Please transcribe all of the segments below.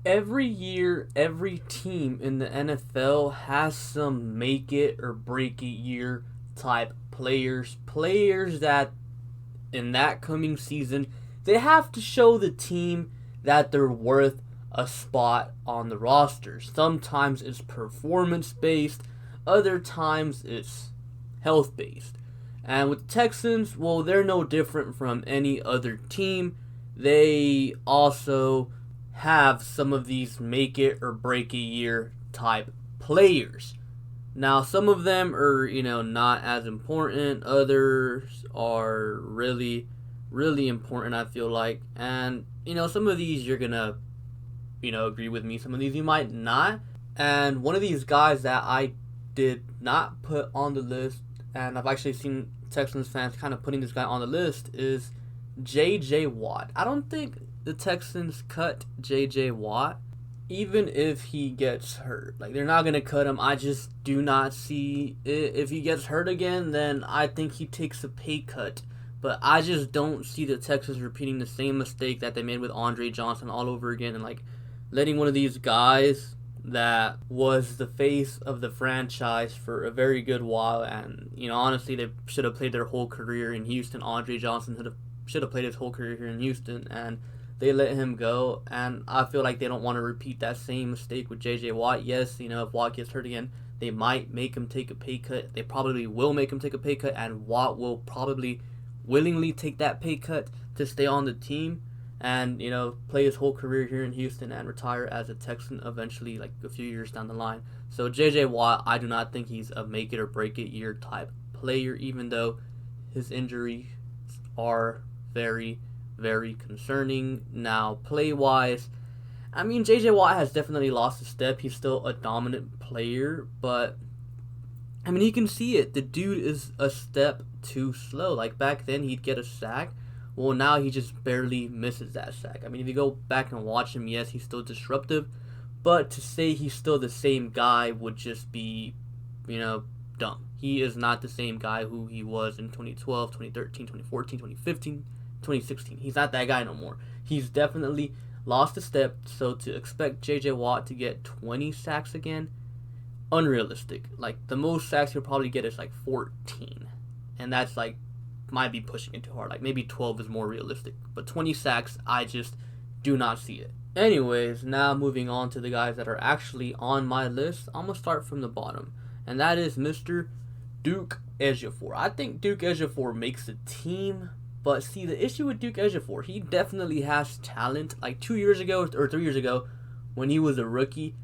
Every year, every team in the NFL has some make it or break it year type players. Players that in that coming season, they have to show the team that they're worth a spot on the roster. Sometimes it's performance based, other times it's health based. And with the Texans, well, they're no different from any other team. They also have some of these make it or break it year type players. Now, some of them are, not as important. Others are really, really important, I feel like. And, some of these you're going to, agree with me. Some of these you might not. And one of these guys that I did not put on the list, and I've actually seen Texans fans kind of putting this guy on the list, is J.J. Watt. I don't think the Texans cut J.J. Watt even if he gets hurt. Like, they're not going to cut him. I just do not see it. If he gets hurt again, then I think he takes a pay cut. But I just don't see the Texans repeating the same mistake that they made with Andre Johnson all over again and, letting one of these guys that was the face of the franchise for a very good while. And, honestly, they should have played their whole career in Houston. Andre Johnson should have played his whole career here in Houston. And they let him go, and I feel like they don't want to repeat that same mistake with J.J. Watt. Yes, if Watt gets hurt again, they might make him take a pay cut. They probably will make him take a pay cut, and Watt will probably willingly take that pay cut to stay on the team and, play his whole career here in Houston and retire as a Texan eventually, a few years down the line. So J.J. Watt, I do not think he's a make it or break it year type player, even though his injuries are very, very concerning. Now, play-wise, J.J. Watt has definitely lost a step. He's still a dominant player, but, you can see it. The dude is a step too slow. Like, back then, he'd get a sack. Well, now he just barely misses that sack. If you go back and watch him, yes, he's still disruptive, but to say he's still the same guy would just be, dumb. He is not the same guy who he was in 2012, 2013, 2014, 2015, 2016. He's not that guy no more. He's definitely lost a step, so to expect J.J. Watt to get 20 sacks again, unrealistic. The most sacks he'll probably get is 14. And that's might be pushing it too hard. Maybe 12 is more realistic. But 20 sacks, I just do not see it. Anyways, now moving on to the guys that are actually on my list, I'm going to start from the bottom. And that is Mr. Duke Ejiofor. I think Duke Ejiofor makes the team. But see, the issue with Duke Ejiofor, he definitely has talent. 2 years ago or 3 years ago, when he was a rookie,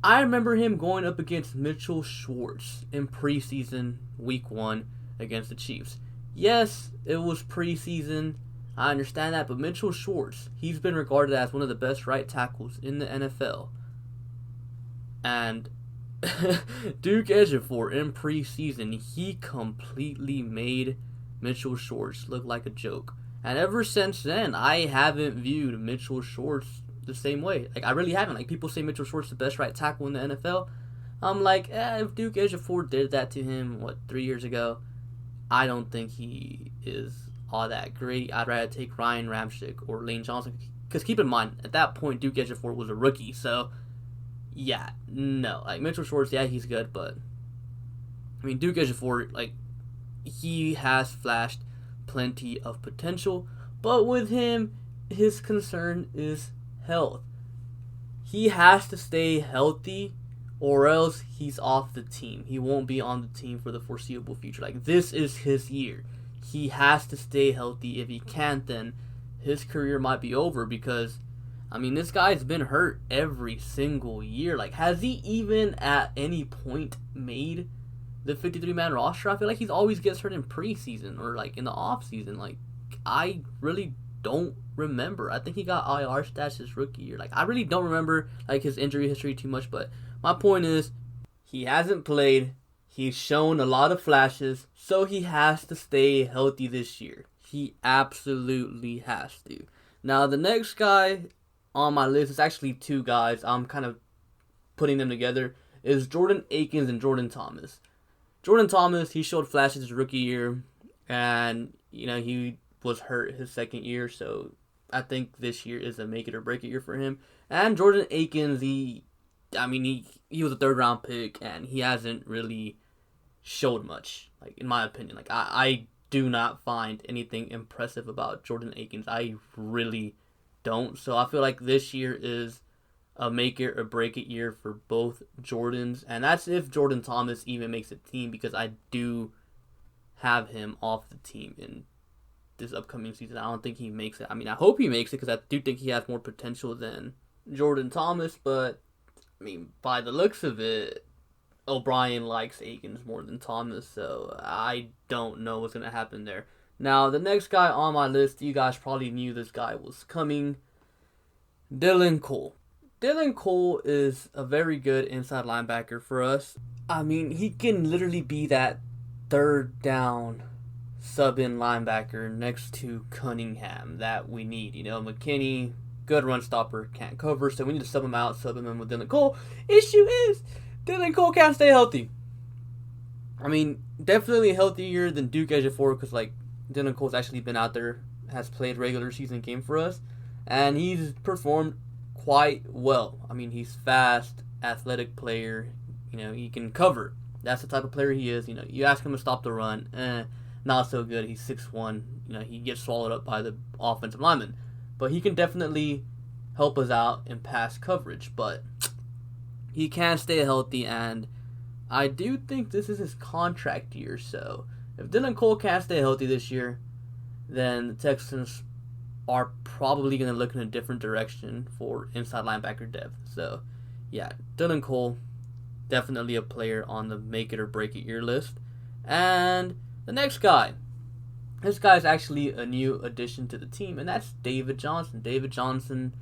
I remember him going up against Mitchell Schwartz in preseason week 1 against the Chiefs. Yes, it was preseason. I understand that, but Mitchell Schwartz, he's been regarded as one of the best right tackles in the NFL. And Duke Ejiofor in preseason, he completely made Mitchell Schwartz look like a joke. And ever since then, I haven't viewed Mitchell Schwartz the same way. I really haven't. People say Mitchell Schwartz is the best right tackle in the NFL. I'm if Duke Ejiofor did that to him, 3 years ago, I don't think he is all that great. I'd rather take Ryan Ramczyk or Lane Johnson. Because keep in mind, at that point, Duke Ejiofor was a rookie. So, yeah, no. Mitchell Schwartz, yeah, he's good. But, Duke Ejiofor, he has flashed plenty of potential. But with him, his concern is health. He has to stay healthy, or else he's off the team. He won't be on the team for the foreseeable future. This is his year. He has to stay healthy. If he can't, then his career might be over because, this guy's been hurt every single year. Has he even at any point made the 53-man roster? I feel like he always gets hurt in preseason or, in the offseason. I really don't remember. I think he got IR stats his rookie year. I really don't remember, his injury history too much, but my point is, he hasn't played, he's shown a lot of flashes, so he has to stay healthy this year. He absolutely has to. Now, the next guy on my list is actually two guys. I'm kind of putting them together. Is Jordan Akins and Jordan Thomas. Jordan Thomas, he showed flashes his rookie year, and, he was hurt his second year, so I think this year is a make it or break it year for him. And Jordan Akins, he was a third round pick, and he hasn't really showed much. Like, in my opinion, like I do not find anything impressive about Jordan Akins. I really don't. So I feel like this year is a make it or break it year for both Jordans, and that's if Jordan Thomas even makes a team, because I do have him off the team in this upcoming season. I don't think he makes it. I mean, I hope he makes it, because I do think he has more potential than Jordan Thomas, but I mean, by the looks of it, O'Brien likes Akins more than Thomas, so I don't know what's going to happen there. Now, the next guy on my list, you guys probably knew this guy was coming, Dylan Cole. Dylan Cole is a very good inside linebacker for us. I mean, he can literally be that third down sub-in linebacker next to Cunningham that we need. You know, McKinney, good run stopper, can't cover, so we need to sub him out, sub him in with Dylan Cole. Issue is, Dylan Cole can't stay healthy. I mean, definitely healthier than Duke Ejiofor, because, like, Dylan Cole's actually been out there, has played regular season game for us, and he's performed quite well. I mean, he's fast, athletic player. You know, he can cover. That's the type of player he is. You know, you ask him to stop the run, not so good. He's 6'1". You know, he gets swallowed up by the offensive lineman. But he can definitely help us out in pass coverage. But he can stay healthy, and I do think this is his contract year. So if Dylan Cole can't stay healthy this year, then the Texans are probably going to look in a different direction for inside linebacker depth. So, yeah, Dylan Cole, definitely a player on the make it or break it year list. And the next guy, this guy is actually a new addition to the team, and that's David Johnson. David Johnson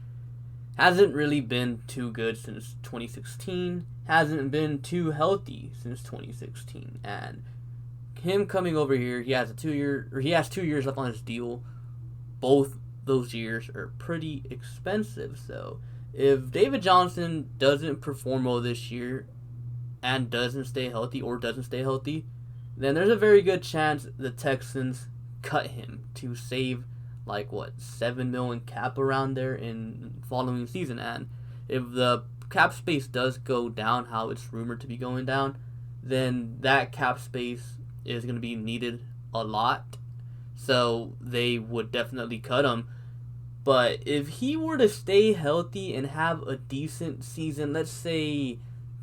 hasn't really been too good since 2016, hasn't been too healthy since 2016, and him coming over here, he has 2 years left on his deal. Both those years are pretty expensive. So if David Johnson doesn't perform well this year and doesn't stay healthy, then there's a very good chance the Texans cut him to save like $7 million cap around there in following season. And if the cap space does go down how it's rumored to be going down, then that cap space is going to be needed a lot. So they would definitely cut him. But if he were to stay healthy and have a decent season, let's say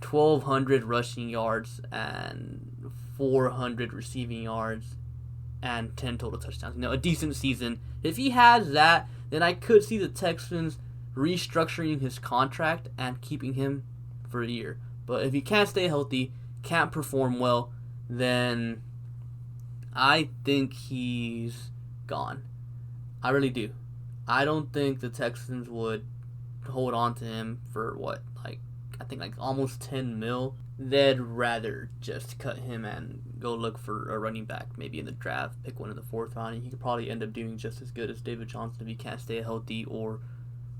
1,200 rushing yards and 400 receiving yards and 10 total touchdowns, a decent season. If he has that, then I could see the Texans restructuring his contract and keeping him for a year. But if he can't stay healthy, can't perform well, then I think he's gone. I really do. I don't think the Texans would hold on to him for almost 10 mil. They'd rather just cut him and go look for a running back, maybe in the draft, pick one in the 4th round, and he could probably end up doing just as good as David Johnson if he can't stay healthy or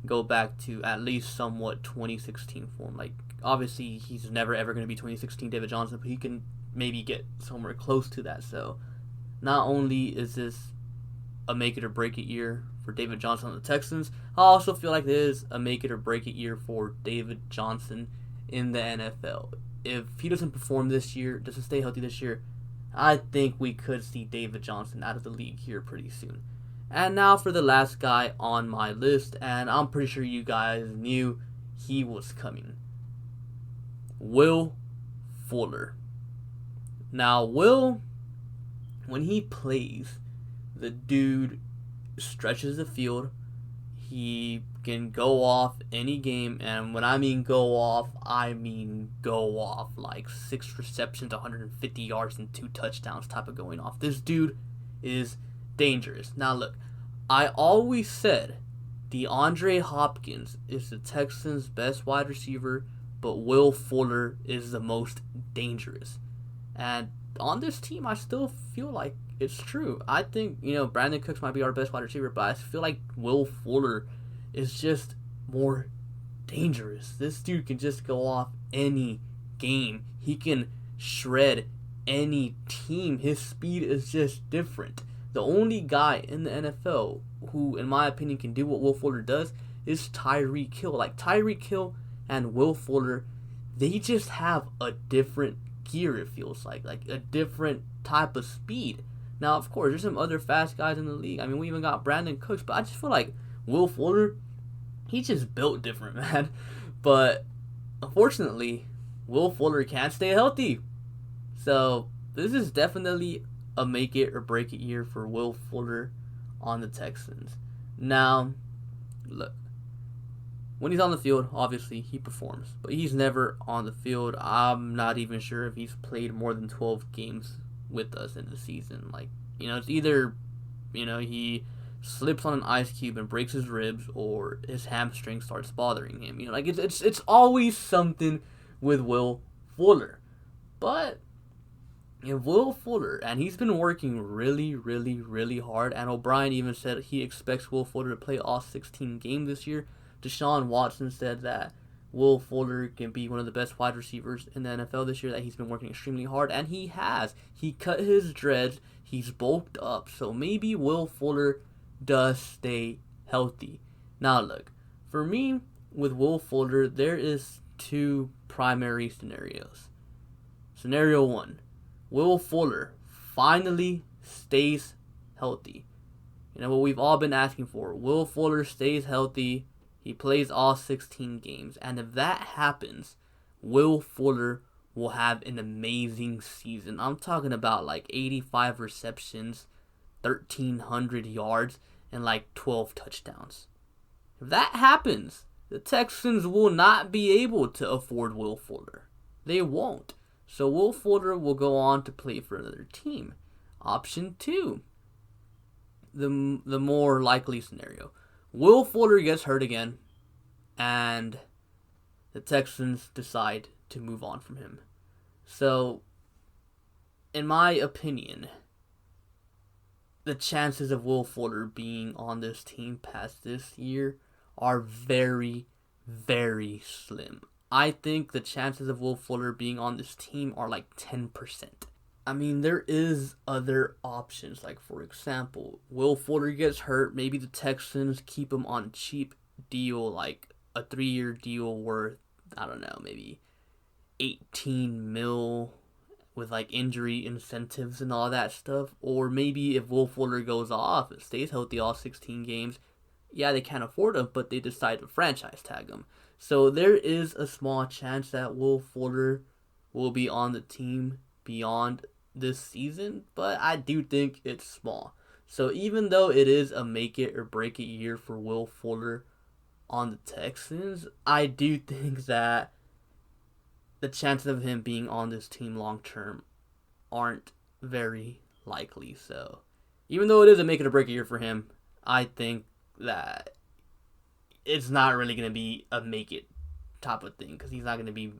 go back to at least somewhat 2016 form. Like, obviously, he's never ever going to be 2016 David Johnson, but he can maybe get somewhere close to that. So not only is this a make it or break it year for David Johnson on the Texans, I also feel like this is a make it or break it year for David Johnson in the NFL. If he doesn't perform this year, doesn't stay healthy this year, I think we could see David Johnson out of the league here pretty soon. And now for the last guy on my list, and I'm pretty sure you guys knew he was coming. Will Fuller. Now, Will, when he plays, the dude stretches the field. He can go off any game, and when I mean go off, I mean go off. Like 6 receptions, 150 yards, and 2 touchdowns type of going off. This dude is dangerous. Now look, I always said DeAndre Hopkins is the Texans' best wide receiver, but Will Fuller is the most dangerous. And on this team, I still feel like it's true. I think, Brandon Cooks might be our best wide receiver, but I feel like Will Fuller is just more dangerous. This dude can just go off any game. He can shred any team. His speed is just different. The only guy in the NFL who, in my opinion, can do what Will Fuller does is Tyreek Hill. Like, Tyreek Hill and Will Fuller, they just have a different gear, it feels like a different type of speed. Now, of course, there's some other fast guys in the league. I mean, we even got Brandon Cooks, but I just feel like Will Fuller, he's just built different, man. But unfortunately, Will Fuller can't stay healthy. So this is definitely a make it or break it year for Will Fuller on the Texans. Now, look, when he's on the field, obviously he performs, but he's never on the field. I'm not even sure if he's played more than 12 games with us in the season. Like, it's either, he slips on an ice cube and breaks his ribs, or his hamstring starts bothering him. It's always something with Will Fuller. But if Will Fuller, and he's been working really, really, really hard, and O'Brien even said he expects Will Fuller to play all 16 games this year. Deshaun Watson said that Will Fuller can be one of the best wide receivers in the NFL this year, that he's been working extremely hard, and he has. He cut his dreads, he's bulked up, so maybe Will Fuller does stay healthy. Now look, for me, with Will Fuller, there is two primary scenarios. Scenario one, Will Fuller finally stays healthy. What we've all been asking for. Will Fuller stays healthy. He plays all 16 games. And if that happens, Will Fuller will have an amazing season. I'm talking about like 85 receptions, 1,300 yards, and like 12 touchdowns. If that happens, the Texans will not be able to afford Will Fuller. They won't. So Will Fuller will go on to play for another team. Option 2, the more likely scenario. Will Fuller gets hurt again, and the Texans decide to move on from him. So, in my opinion, the chances of Will Fuller being on this team past this year are very, very slim. I think the chances of Will Fuller being on this team are like 10%. I mean, there is other options. Like, for example, Will Fuller gets hurt. Maybe the Texans keep him on a cheap deal, like a 3-year deal worth, I don't know, maybe 18 mil with like injury incentives and all that stuff. Or maybe if Will Fuller goes off and stays healthy all 16 games, yeah, they can't afford him, but they decide to franchise tag him. So there is a small chance that Will Fuller will be on the team beyond this season, but I do think it's small. So even though it is a make it or break it year for Will Fuller on the Texans, I do think that the chances of him being on this team long term aren't very likely. So even though it is a make it or break it year for him, I think that it's not really going to be a make it type of thing, because he's not going to be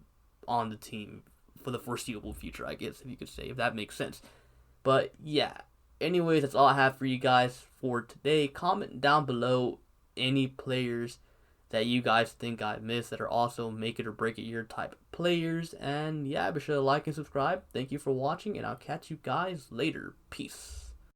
on the team for the foreseeable future, I guess, if you could say, if that makes sense. But yeah, anyways, that's all I have for you guys for today. Comment down below any players that you guys think I missed that are also make it or break it year type players. And yeah, be sure to like and subscribe. Thank you for watching, and I'll catch you guys later. Peace.